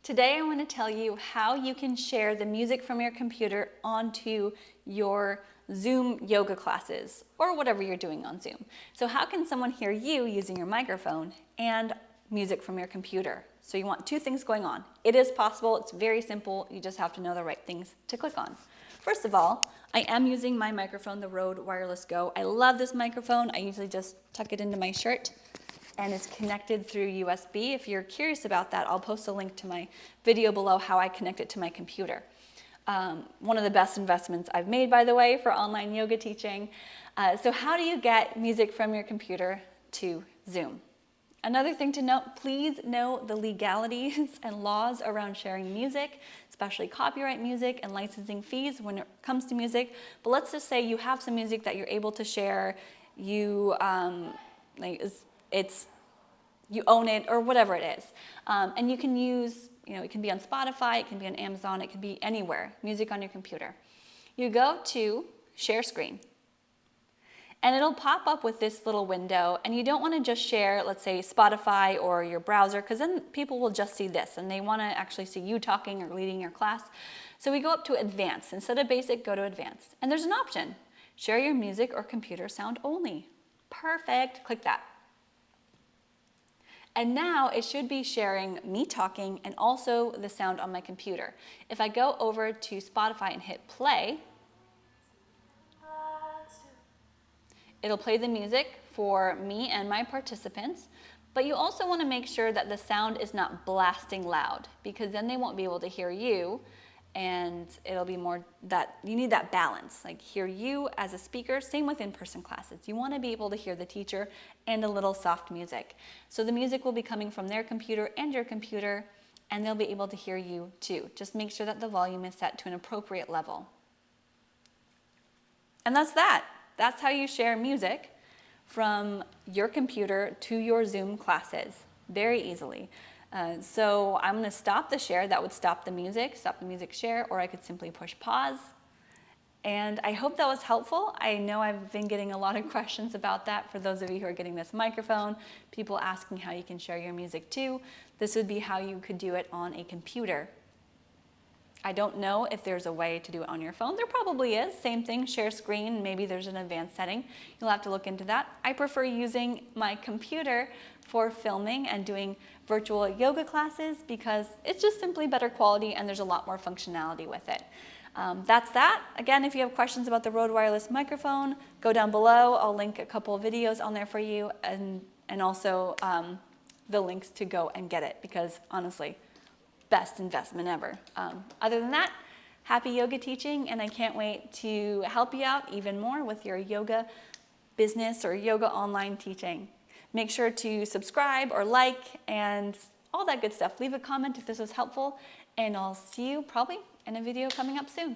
Today I want to tell you how you can share the music from your computer onto your Zoom yoga classes or whatever you're doing on Zoom. So how can someone hear you using your microphone and music from your computer? So you want two things going on. It is possible, it's very simple, you just have to know the right things to click on. First of all, I am using my microphone, the Rode Wireless Go. I love this microphone. I usually just tuck it into my shirt and it's connected through USB. If you're curious about that, I'll post a link to my video below how I connect it to my computer. One of the best investments I've made, by the way, for online yoga teaching. So how do you get music from your computer to Zoom? Another thing to note, please know the legalities and laws around sharing music, especially copyright music and licensing fees when it comes to music. But let's just say you have some music that you're able to share, you you own it or whatever it is. And you can use, it can be on Spotify, it can be on Amazon, it can be anywhere, music on your computer. You go to share screen and it'll pop up with this little window, and you don't want to just share, let's say Spotify or your browser, because then people will just see this and they want to actually see you talking or leading your class. So we go up to advanced. Instead of basic, go to advanced. And there's an option, share your music or computer sound only. Perfect, click that. And now it should be sharing me talking and also the sound on my computer. If I go over to Spotify and hit play, it'll play the music for me and my participants, but you also want to make sure that the sound is not blasting loud, because then they won't be able to hear you, and it'll be more that you need that balance, like hear you as a speaker. Same with in-person classes. You want to be able to hear the teacher and a little soft music. So the music will be coming from their computer and your computer, and they'll be able to hear you too. Just make sure that the volume is set to an appropriate level. And that's that. That's how you share music from your computer to your Zoom classes very easily. So I'm going to stop the share. That would stop the music share, or I could simply push pause. And I hope that was helpful. I know I've been getting a lot of questions about that for those of you who are getting this microphone, people asking how you can share your music too. This would be how you could do it on a computer. I don't know if there's a way to do it on your phone. There probably is. Same thing, share screen. Maybe there's an advanced setting. You'll have to look into that. I prefer using my computer for filming and doing virtual yoga classes because it's just simply better quality and there's a lot more functionality with it. That's that. Again, if you have questions about the Rode Wireless microphone, go down below. I'll link a couple of videos on there for you and also the links to go and get it, because honestly, best investment ever. Other than that, happy yoga teaching, and I can't wait to help you out even more with your yoga business or yoga online teaching. Make sure to subscribe or like and all that good stuff. Leave a comment if this was helpful, and I'll see you probably in a video coming up soon.